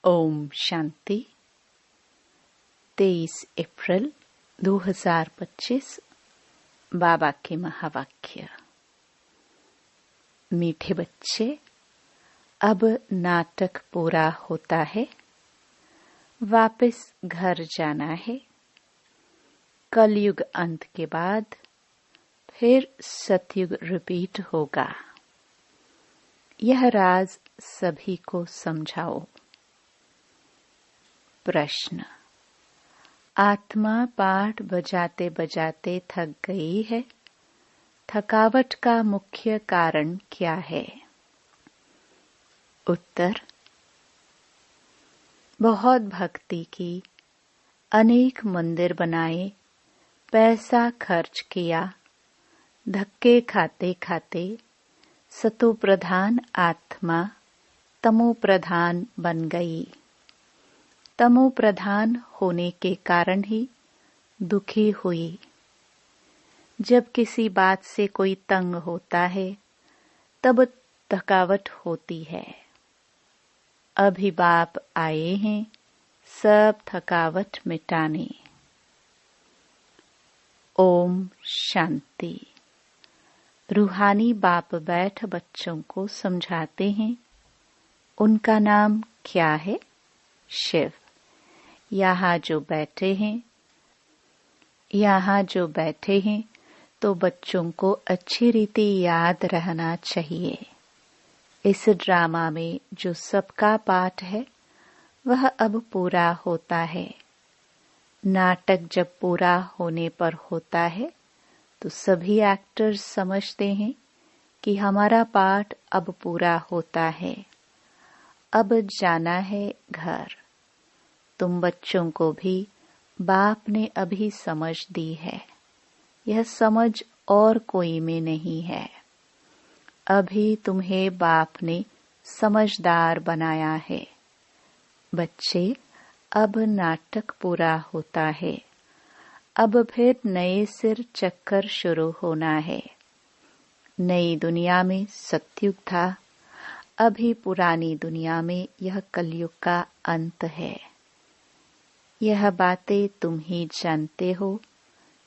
ओम शांति। 23 अप्रैल 2025। बाबा के महावाक्य। मीठे बच्चे, अब नाटक पूरा होता है, वापस घर जाना है। कलयुग अंत के बाद फिर सतयुग रिपीट होगा। यह राज सभी को समझाओ। प्रश्न। आत्मा पाठ बजाते बजाते थक गई है। थकावट का मुख्य कारण क्या है? उत्तर। बहुत भक्ति की, अनेक मंदिर बनाए, पैसा खर्च किया, धक्के खाते खाते सतो प्रधान आत्मा तमो प्रधान बन गई। तमो प्रधान होने के कारण ही दुखी हुई। जब किसी बात से कोई तंग होता है तब थकावट होती है। अभी बाप आए हैं सब थकावट मिटाने। ओम शांति। रूहानी बाप बैठ बच्चों को समझाते हैं। उनका नाम क्या है? शिव। यहाँ जो बैठे हैं तो बच्चों को अच्छी रीति याद रहना चाहिए। इस ड्रामा में जो सबका पाठ है वह अब पूरा होता है। नाटक जब पूरा होने पर होता है तो सभी एक्टर्स समझते हैं कि हमारा पाठ अब पूरा होता है, अब जाना है घर। तुम बच्चों को भी बाप ने अभी समझ दी है। यह समझ और कोई में नहीं है। अभी तुम्हें बाप ने समझदार बनाया है। बच्चे, अब नाटक पूरा होता है। अब फिर नए सिर चक्कर शुरू होना है। नई दुनिया में सतयुग था, अभी पुरानी दुनिया में यह कलयुग का अंत है। यह बातें तुम ही जानते हो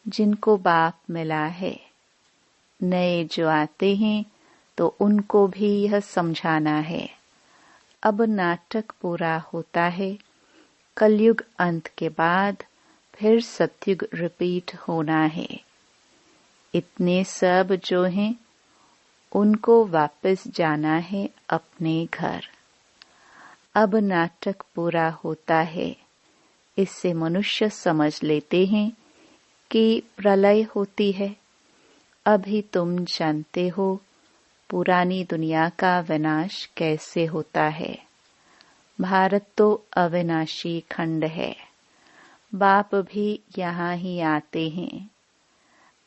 जिनको बाप मिला है। नए जो आते हैं तो उनको भी यह समझाना है। अब नाटक पूरा होता है। कलयुग अंत के बाद फिर सतयुग रिपीट होना है। इतने सब जो हैं उनको वापस जाना है अपने घर। अब नाटक पूरा होता है। इससे मनुष्य समझ लेते हैं कि प्रलय होती है। अभी तुम जानते हो पुरानी दुनिया का विनाश कैसे होता है। भारत तो अविनाशी खंड है। बाप भी यहाँ ही आते हैं।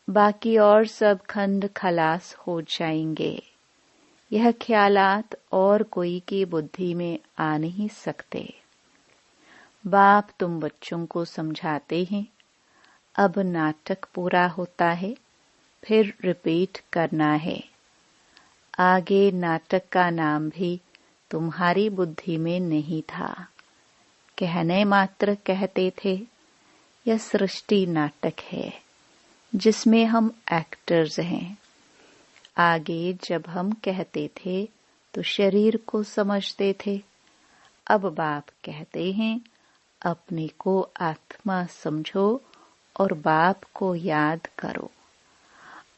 बाकी और सब खंड खलास हो जाएंगे। यह ख्यालात और कोई की बुद्धि में आ नहीं सकते। बाप तुम बच्चों को समझाते हैं। अब नाटक पूरा होता है, फिर रिपीट करना है। आगे नाटक का नाम भी तुम्हारी बुद्धि में नहीं था। कहने मात्र कहते थे। यह सृष्टि नाटक है जिसमें हम एक्टर्स हैं। आगे जब हम कहते थे तो शरीर को समझते थे। अब बाप कहते हैं अपने को आत्मा समझो और बाप को याद करो।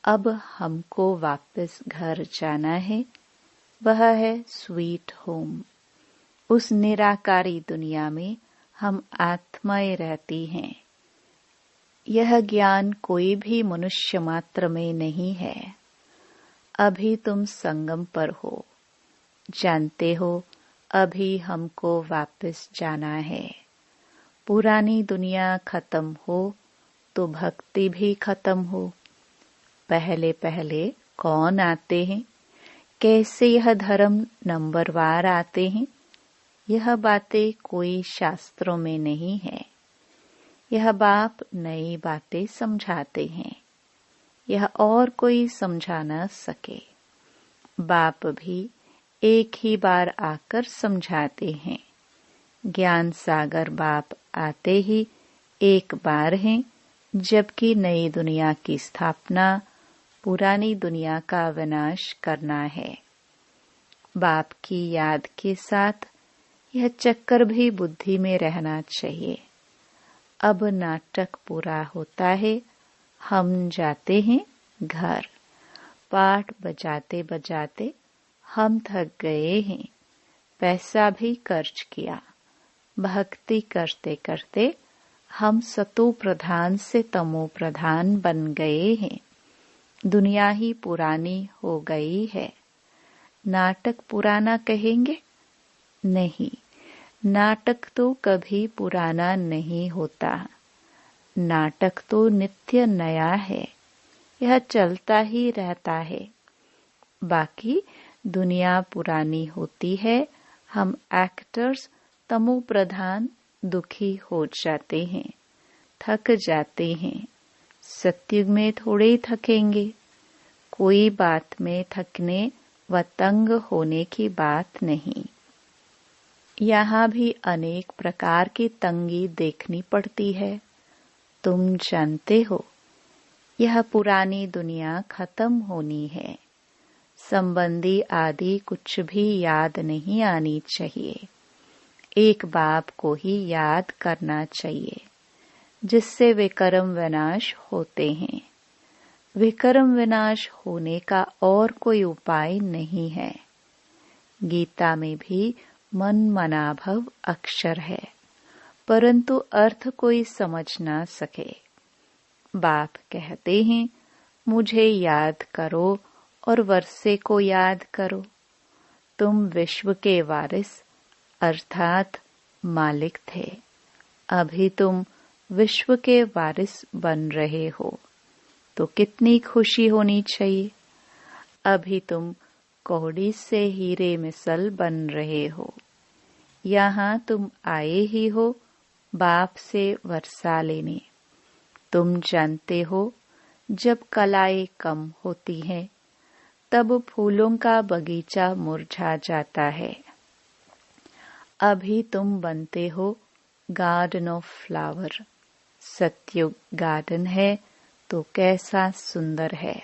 अब हमको वापस घर जाना है। वह है स्वीट होम। उस निराकारी दुनिया में हम आत्माएं रहती हैं। यह ज्ञान कोई भी मनुष्य मात्र में नहीं है। अभी तुम संगम पर हो। जानते हो अभी हमको वापस जाना है। पुरानी दुनिया खत्म हो तो भक्ति भी खत्म हो। पहले पहले कौन आते हैं, कैसे यह धर्म नंबरवार आते हैं, यह बातें कोई शास्त्रों में नहीं है। यह बाप नई बातें समझाते हैं। यह और कोई समझा न सके। बाप भी एक ही बार आकर समझाते हैं। ज्ञान सागर बाप आते ही एक बार हैं, जबकि नई दुनिया की स्थापना, पुरानी दुनिया का विनाश करना है। बाप की याद के साथ यह चक्कर भी बुद्धि में रहना चाहिए। अब नाटक पूरा होता है, हम जाते हैं घर। पाठ बजाते बजाते हम थक गए हैं, पैसा भी खर्च किया। भक्ति करते करते हम सतो प्रधान से तमो प्रधान बन गए हैं। दुनिया ही पुरानी हो गई है। नाटक पुराना कहेंगे? नहीं, नाटक तो कभी पुराना नहीं होता। नाटक तो नित्य नया है, यह चलता ही रहता है। बाकी दुनिया पुरानी होती है, हम एक्टर्स तमो प्रधान दुखी हो जाते हैं, थक जाते हैं। सत्युग में थोड़े थकेंगे। कोई बात में थकने व तंग होने की बात नहीं। यहाँ भी अनेक प्रकार की तंगी देखनी पड़ती है। तुम जानते हो, यह पुरानी दुनिया खत्म होनी है। संबंधी आदि कुछ भी याद नहीं आनी चाहिए। एक बाप को ही याद करना चाहिए, जिससे विकर्म विनाश होते हैं। विकर्म विनाश होने का और कोई उपाय नहीं है। गीता में भी मन मनाभव अक्षर है, परंतु अर्थ कोई समझ ना सके। बाप कहते हैं, मुझे याद करो और वर्षे को याद करो। तुम विश्व के वारिस अर्थात मालिक थे, अभी तुम विश्व के वारिस बन रहे हो, तो कितनी खुशी होनी चाहिए। अभी तुम कौड़ी से हीरे मिसल बन रहे हो। यहाँ तुम आए ही हो बाप से वर्षा लेने। तुम जानते हो, जब कलाएं कम होती हैं, तब फूलों का बगीचा मुरझा जाता है। अभी तुम बनते हो garden of flower. Satyug garden है तो कैसा सुंदर है।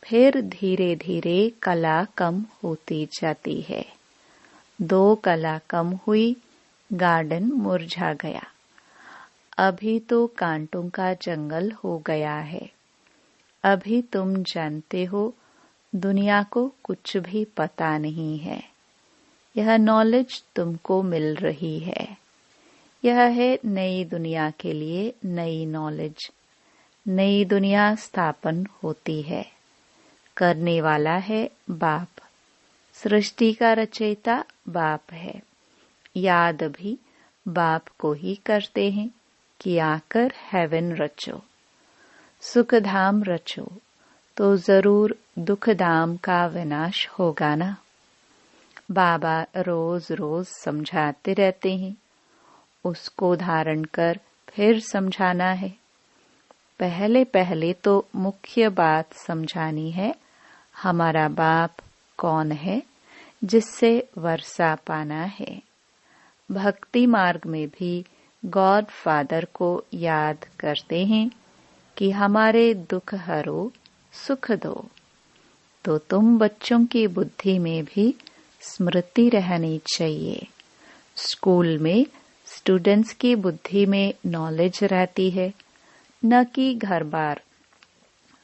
फिर धीरे धीरे कला कम होती जाती है। 2 कला कम हुई, गार्डन मुरझा गया। अभी तो कांटों का जंगल हो गया है। अभी तुम जानते हो, दुनिया को कुछ भी पता नहीं है। यह नॉलेज तुमको मिल रही है। यह है नई दुनिया के लिए नई नॉलेज। नई दुनिया स्थापन होती है। करने वाला है बाप। सृष्टि का रचयिता बाप है। याद भी बाप को ही करते हैं कि आकर हेवन रचो, सुखधाम रचो, तो जरूर दुखधाम का विनाश होगा ना। बाबा रोज रोज समझाते रहते हैं, उसको धारण कर फिर समझाना है। पहले पहले तो मुख्य बात समझानी है, हमारा बाप कौन है, जिससे वर्षा पाना है। भक्ति मार्ग में भी गॉड फादर को याद करते हैं कि हमारे दुख हरो, सुख दो। तो तुम बच्चों की बुद्धि में भी स्मृति रहनी चाहिए। स्कूल में स्टूडेंट्स की बुद्धि में नॉलेज रहती है, न कि घर बार।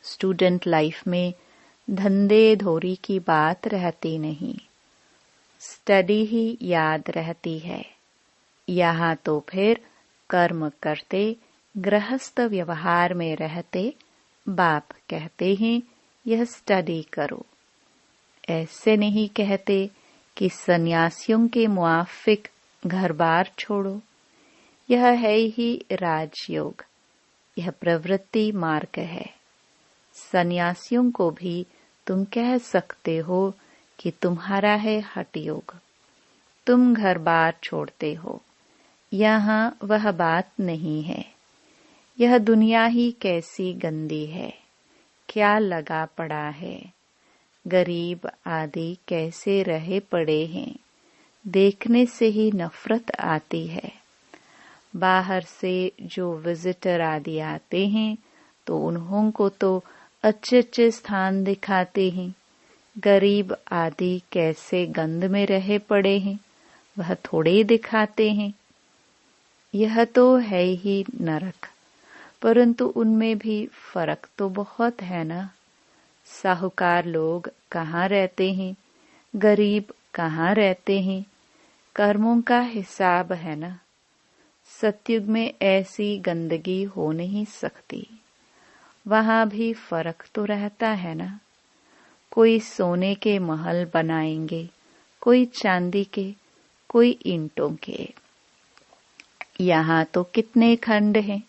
स्टूडेंट लाइफ में धंधे धोरी की बात रहती नहीं, स्टडी ही याद रहती है। यहाँ तो फिर कर्म करते, गृहस्थ व्यवहार में रहते बाप कहते हैं यह स्टडी करो। ऐसे नहीं कहते कि सन्यासियों के मुआफिक घर बार छोड़ो। यह है ही राजयोग, यह प्रवृत्ति मार्ग है। सन्यासियों को भी तुम कह सकते हो कि तुम्हारा है हठ योग, तुम घर बार छोड़ते हो। यहाँ वह बात नहीं है। यह दुनिया ही कैसी गंदी है, क्या लगा पड़ा है। गरीब आदि कैसे रहे पड़े हैं, देखने से ही नफरत आती है। बाहर से जो विजिटर आदि आते हैं तो उन्हों को तो अच्छे अच्छे स्थान दिखाते हैं। गरीब आदि कैसे गंद में रहे पड़े हैं वह थोड़े दिखाते हैं। यह तो है ही नरक, परंतु उनमें भी फर्क तो बहुत है ना। साहूकार लोग कहाँ रहते हैं, गरीब कहाँ रहते हैं, कर्मों का हिसाब है ना। सतयुग में ऐसी गंदगी हो नहीं सकती। वहां भी फर्क तो रहता है ना। कोई सोने के महल बनाएंगे, कोई चांदी के, कोई ईंटों के। यहाँ तो कितने खंड हैं।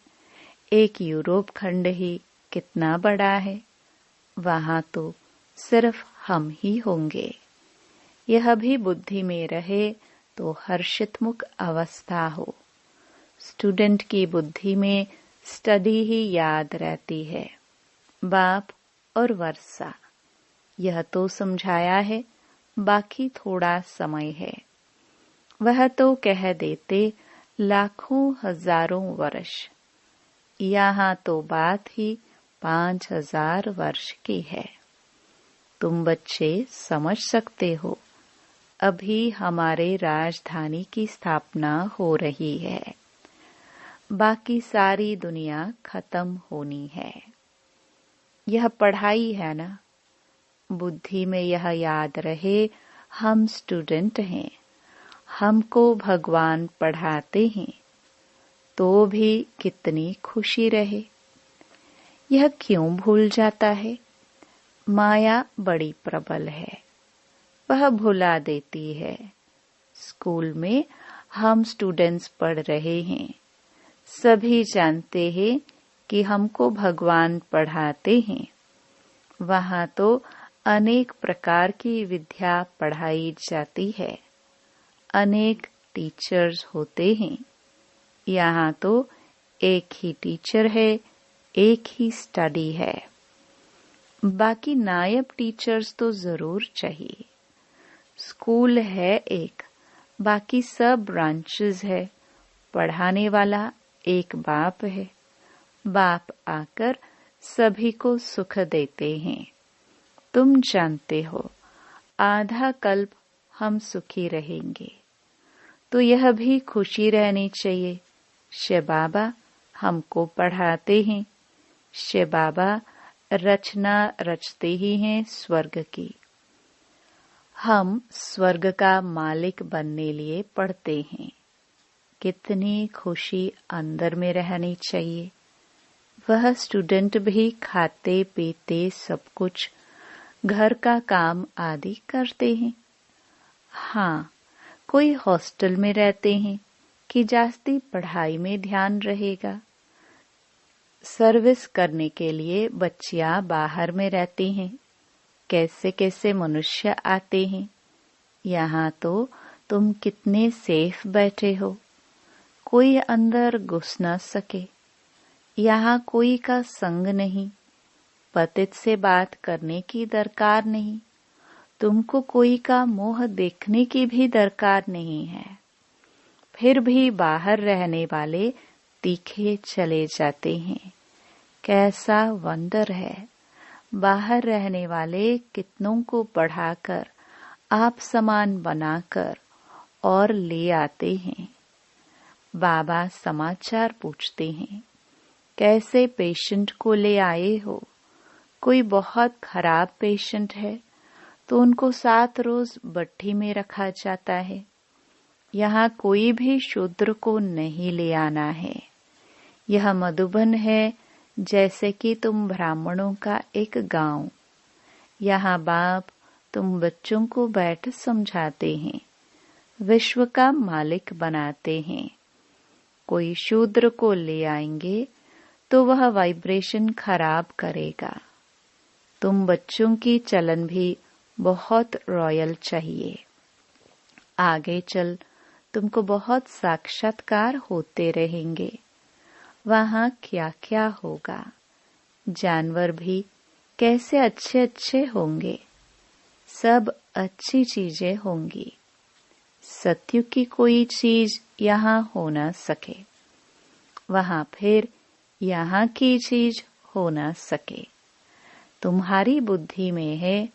एक यूरोप खंड ही कितना बड़ा है। वहां तो सिर्फ हम ही होंगे। यह भी बुद्धि में रहे तो हर्षितमुख अवस्था हो। स्टूडेंट की बुद्धि में स्टडी ही याद रहती है। बाप और वर्षा यह तो समझाया है, बाकी थोड़ा समय है। वह तो कह देते लाखों हजारों वर्ष। यहाँ तो बात ही 5000 वर्ष की है। तुम बच्चे समझ सकते हो। अभी हमारे राजधानी की स्थापना हो रही है। बाकी सारी दुनिया खत्म होनी है। यह पढ़ाई है ना। बुद्धि में यह याद रहे हम स्टूडेंट हैं, हमको भगवान पढ़ाते हैं, तो भी कितनी खुशी रहे। यह क्यों भूल जाता है? माया बड़ी प्रबल है, वह भुला देती है। स्कूल में हम स्टूडेंट्स पढ़ रहे हैं, सभी जानते हैं कि हमको भगवान पढ़ाते हैं। वहाँ तो अनेक प्रकार की विद्या पढ़ाई जाती है, अनेक टीचर्स होते हैं। यहाँ तो एक ही टीचर है, एक ही स्टडी है। बाकी नायब टीचर्स तो जरूर चाहिए। स्कूल है एक, बाकी सब ब्रांचेस है। पढ़ाने वाला एक बाप है। बाप आकर सभी को सुख देते हैं। तुम जानते हो आधा कल्प हम सुखी रहेंगे, तो यह भी खुशी रहनी चाहिए। शिव बाबा हमको पढ़ाते हैं। शिव बाबा रचना रचते ही हैं स्वर्ग की। हम स्वर्ग का मालिक बनने लिए पढ़ते हैं। कितनी खुशी अंदर में रहनी चाहिए। वह स्टूडेंट भी खाते पीते सब कुछ, घर का काम आदि करते हैं। हाँ, कोई हॉस्टल में रहते हैं कि जास्ती पढ़ाई में ध्यान रहेगा। सर्विस करने के लिए बच्चियां बाहर में रहती हैं। कैसे कैसे मनुष्य आते हैं। यहाँ तो तुम कितने सेफ बैठे हो, कोई अंदर घुस न सके। यहाँ कोई का संग नहीं, पतित से बात करने की दरकार नहीं, तुमको कोई का मोह देखने की भी दरकार नहीं है। फिर भी बाहर रहने वाले तीखे चले जाते हैं। कैसा वंडर है। बाहर रहने वाले कितनों को पढ़ाकर आप समान बनाकर और ले आते हैं। बाबा समाचार पूछते हैं, कैसे पेशेंट को ले आए हो। कोई बहुत खराब पेशेंट है तो उनको 7 रोज भट्ठी में रखा जाता है। यहाँ कोई भी शूद्र को नहीं ले आना है। यह मधुबन है, जैसे कि तुम ब्राह्मणों का एक गांव। यहाँ बाप तुम बच्चों को बैठ समझाते हैं, विश्व का मालिक बनाते हैं। कोई शूद्र को ले आएंगे तो वह वाइब्रेशन खराब करेगा। तुम बच्चों की चलन भी बहुत रॉयल चाहिए। आगे चल तुमको बहुत साक्षात्कार होते रहेंगे। वहाँ क्या क्या होगा। जानवर भी कैसे अच्छे अच्छे होंगे। सब अच्छी चीजें होंगी। सत्युग की कोई चीज यहाँ हो न सके, वहां फिर यहाँ की चीज हो न सके। तुम्हारी बुद्धि में है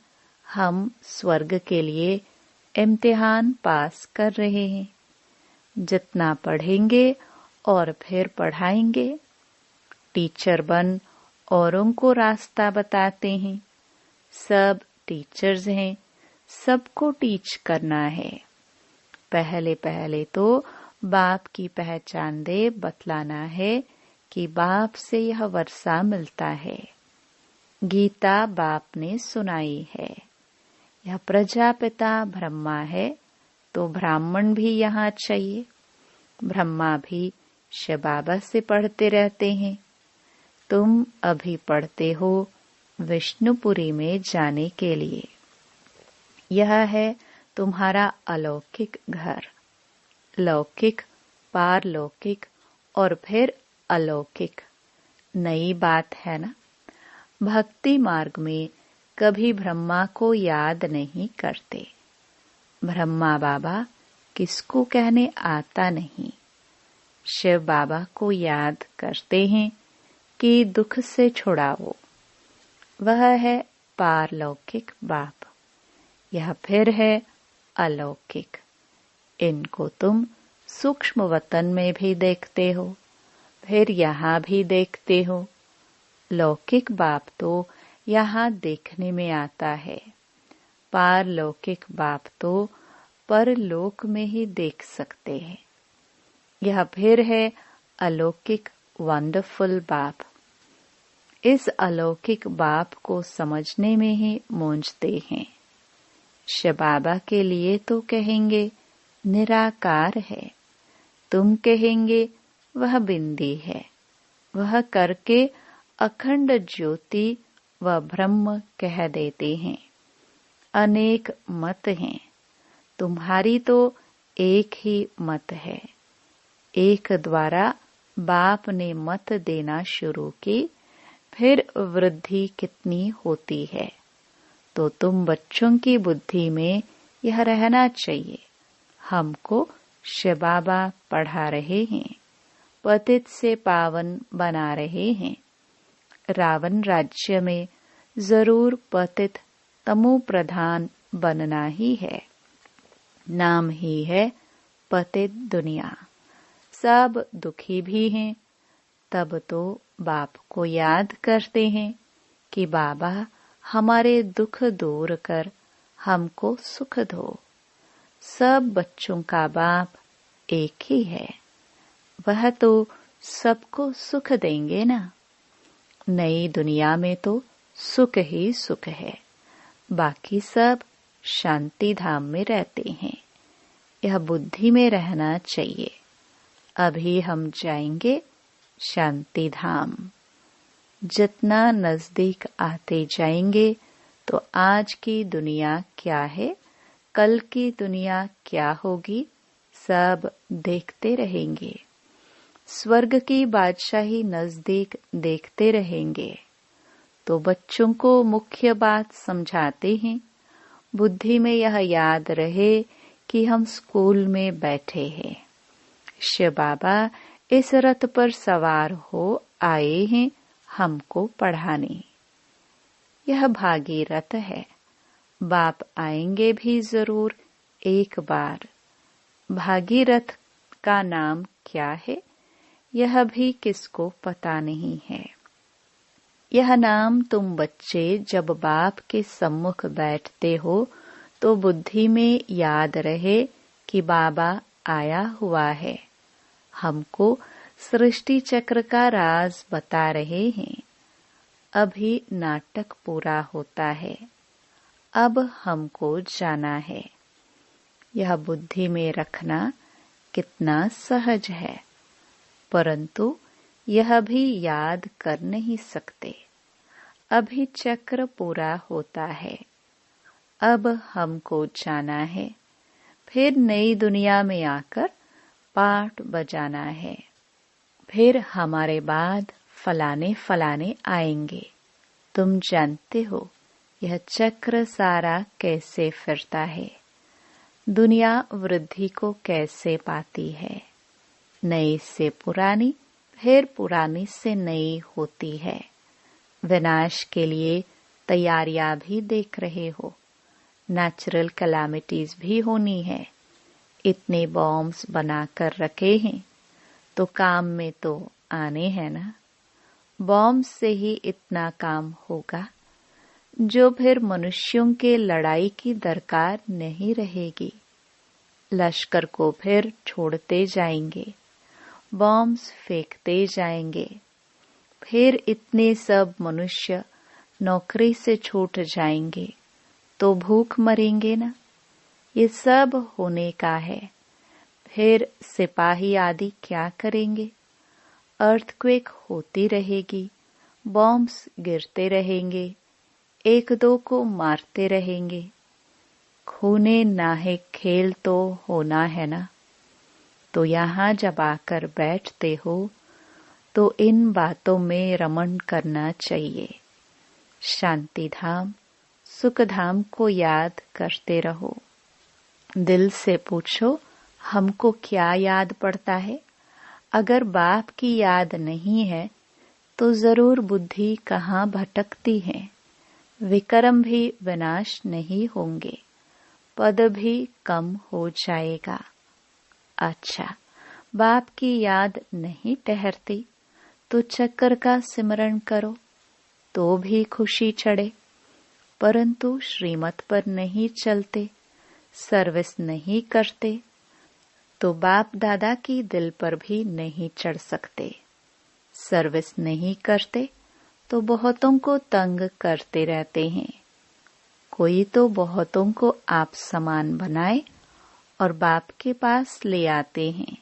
हम स्वर्ग के लिए इम्तिहान पास कर रहे हैं। जितना पढ़ेंगे और फिर पढ़ाएंगे, टीचर बन औरों को रास्ता बताते हैं। सब टीचर्स हैं, सबको टीच करना है। पहले पहले तो बाप की पहचान दे बतलाना है कि बाप से यह वर्षा मिलता है। गीता बाप ने सुनाई है। यह प्रजापिता ब्रह्मा है तो ब्राह्मण भी यहाँ चाहिए। ब्रह्मा भी शिव बाबा से पढ़ते रहते हैं। तुम अभी पढ़ते हो विष्णुपुरी में जाने के लिए। यह है तुम्हारा अलौकिक घर। लौकिक, पारलौकिक और फिर अलौकिक नई बात है ना। भक्ति मार्ग में कभी ब्रह्मा को याद नहीं करते। ब्रह्मा बाबा किसको कहने आता नहीं। शिव बाबा को याद करते हैं कि दुख से छुड़ाओ। वह है पारलौकिक बाप। यह फिर है अलौकिक। इनको तुम सूक्ष्म वतन में भी देखते हो, फिर यहाँ भी देखते हो। लौकिक बाप तो यहाँ देखने में आता है। पारलौकिक बाप तो परलोक में ही देख सकते हैं। यह फिर है अलौकिक वंडरफुल बाप। इस अलौकिक बाप को समझने में ही मूंझते हैं। शिव बाबा के लिए तो कहेंगे निराकार है, तुम कहेंगे वह बिंदी है। वह करके अखंड ज्योति व ब्रह्म कह देते हैं। अनेक मत हैं, तुम्हारी तो एक ही मत है। एक द्वारा बाप ने मत देना शुरू की, फिर वृद्धि कितनी होती है। तो तुम बच्चों की बुद्धि में यह रहना चाहिए, हमको शिव बाबा पढ़ा रहे हैं, पतित से पावन बना रहे हैं। रावण राज्य में जरूर पतित तमो प्रधान बनना ही है। नाम ही है पतित दुनिया। सब दुखी भी हैं। तब तो बाप को याद करते हैं कि बाबा हमारे दुख दूर कर हमको सुख दो। सब बच्चों का बाप एक ही है। वह तो सबको सुख देंगे ना। नई दुनिया में तो सुख ही सुख है। बाकी सब शांति धाम में रहते हैं। यह बुद्धि में रहना चाहिए। अभी हम जाएंगे शांति धाम। जितना नजदीक आते जाएंगे तो आज की दुनिया क्या है, कल की दुनिया क्या होगी, सब देखते रहेंगे। स्वर्ग की बादशाही नजदीक देखते रहेंगे। तो बच्चों को मुख्य बात समझाते हैं। बुद्धि में यह याद रहे कि हम स्कूल में बैठे हैं। शिव बाबा इस रथ पर सवार हो आए हैं हमको पढ़ाने। यह भागीरथ है। बाप आएंगे भी जरूर एक बार। भागीरथ का नाम क्या है यह भी किसको पता नहीं है। यह नाम तुम बच्चे जब बाप के सम्मुख बैठते हो तो बुद्धि में याद रहे कि बाबा आया हुआ है, हमको सृष्टि चक्र का राज बता रहे हैं। अभी नाटक पूरा होता है, अब हमको जाना है। यह बुद्धि में रखना कितना सहज है, परंतु यह भी याद कर नहीं सकते। अभी चक्र पूरा होता है, अब हमको जाना है। फिर नई दुनिया में आकर पाठ बजाना है। फिर हमारे बाद फलाने फलाने आएंगे। तुम जानते हो यह चक्र सारा कैसे फिरता है। दुनिया वृद्धि को कैसे पाती है? नई से पुरानी, फिर पुरानी से नई होती है। विनाश के लिए तैयारियां भी देख रहे हो। नेचुरल कैलामिटीज भी होनी है। इतने बॉम्ब्स बनाकर रखे हैं तो काम में तो आने हैं ना। बॉम्ब से ही इतना काम होगा जो फिर मनुष्यों के लड़ाई की दरकार नहीं रहेगी। लश्कर को फिर छोड़ते जाएंगे, बॉम्ब्स फेंकते जाएंगे। फिर इतने सब मनुष्य नौकरी से छूट जाएंगे तो भूख मरेंगे ना। ये सब होने का है। फिर सिपाही आदि क्या करेंगे? अर्थक्वेक होती रहेगी, बॉम्ब्स गिरते रहेंगे, एक दो को मारते रहेंगे। खूने नाहे खेल तो होना है ना। तो यहाँ जब आकर बैठते हो तो इन बातों में रमण करना चाहिए। शांति धाम, सुख धाम को याद करते रहो। दिल से पूछो, हमको क्या याद पड़ता है? अगर बाप की याद नहीं है तो जरूर बुद्धि कहाँ भटकती है। विक्रम भी विनाश नहीं होंगे, पद भी कम हो जाएगा। अच्छा, बाप की याद नहीं ठहरती तो चक्कर का सिमरण करो तो भी खुशी चढ़े, परंतु श्रीमत पर नहीं चलते, सर्विस नहीं करते तो बाप दादा की दिल पर भी नहीं चढ़ सकते। सर्विस नहीं करते तो बहुतों को तंग करते रहते हैं। कोई तो बहुतों को आप समान बनाए और बाप के पास ले आते हैं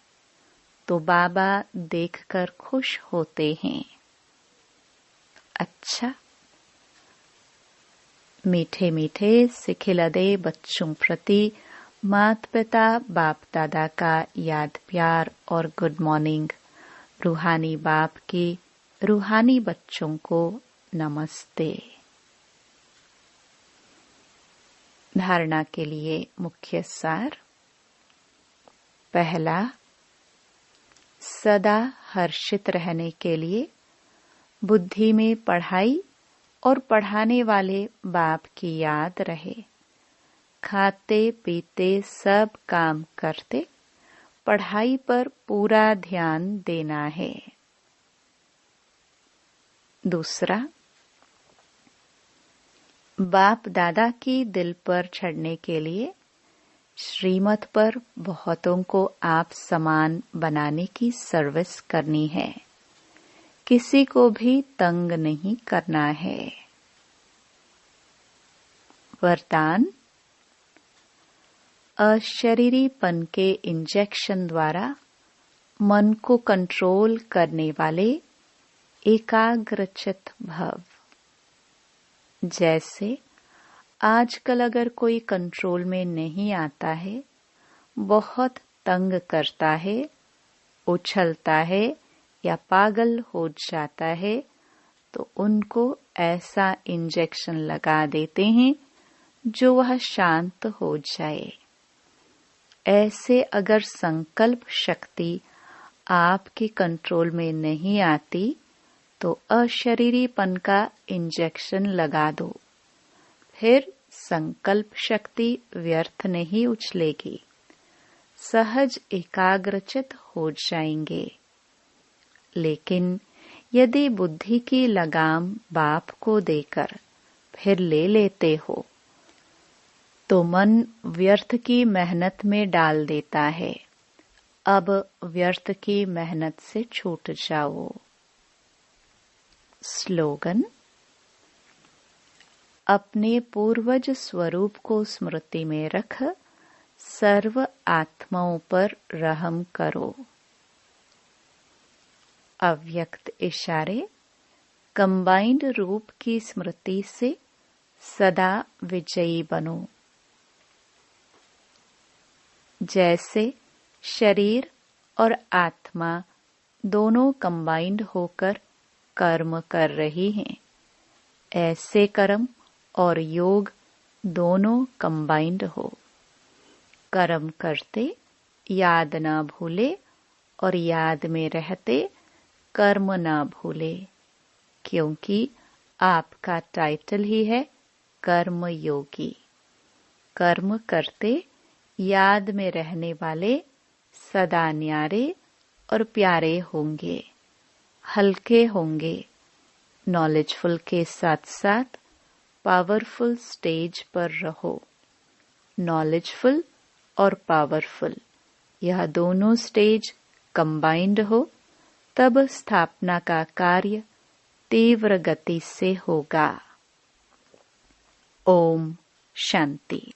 तो बाबा देखकर खुश होते हैं। अच्छा, मीठे मीठे सिखिलदे बच्चों प्रति माता पिता बाप दादा का याद प्यार और गुड मॉर्निंग। रूहानी बाप की रूहानी बच्चों को नमस्ते। धारणा के लिए मुख्य सार। पहला, सदा हर्षित रहने के लिए बुद्धि में पढ़ाई और पढ़ाने वाले बाप की याद रहे। खाते पीते सब काम करते पढ़ाई पर पूरा ध्यान देना है। दूसरा, बाप दादा की दिल पर चढ़ने के लिए श्रीमत पर बहुतों को आप समान बनाने की सर्विस करनी है। किसी को भी तंग नहीं करना है। वरदान, अशरीरीपन के इंजेक्शन द्वारा मन को कंट्रोल करने वाले एकाग्रचित भव। जैसे आजकल अगर कोई कंट्रोल में नहीं आता है, बहुत तंग करता है, उछलता है या पागल हो जाता है, तो उनको ऐसा इंजेक्शन लगा देते हैं जो वह शांत हो जाए। ऐसे अगर संकल्प शक्ति आपके कंट्रोल में नहीं आती तो अशरीरीपन का इंजेक्शन लगा दो। फिर संकल्प शक्ति व्यर्थ नहीं उछलेगी, सहज एकाग्रचित हो जाएंगे। लेकिन यदि बुद्धि की लगाम बाप को देकर फिर ले लेते हो तो मन व्यर्थ की मेहनत में डाल देता है। अब व्यर्थ की मेहनत से छूट जाओ। स्लोगन, अपने पूर्वज स्वरूप को स्मृति में रख सर्व आत्माओं पर रहम करो। अव्यक्त इशारे कंबाइंड रूप की स्मृति से सदा विजयी बनो। जैसे शरीर और आत्मा दोनों कंबाइंड होकर कर्म कर रही हैं, ऐसे कर्म और योग दोनों कंबाइंड हो। कर्म करते याद न भूले और याद में रहते कर्म न भूले, क्योंकि आपका टाइटल ही है कर्म योगी। कर्म करते याद में रहने वाले सदा न्यारे और प्यारे होंगे, हल्के होंगे। नॉलेजफुल के साथ साथ पावरफुल स्टेज पर रहो। नॉलेजफुल और पावरफुल यह दोनों स्टेज कंबाइंड हो, तब स्थापना का कार्य तीव्र गति से होगा। ओम शांति।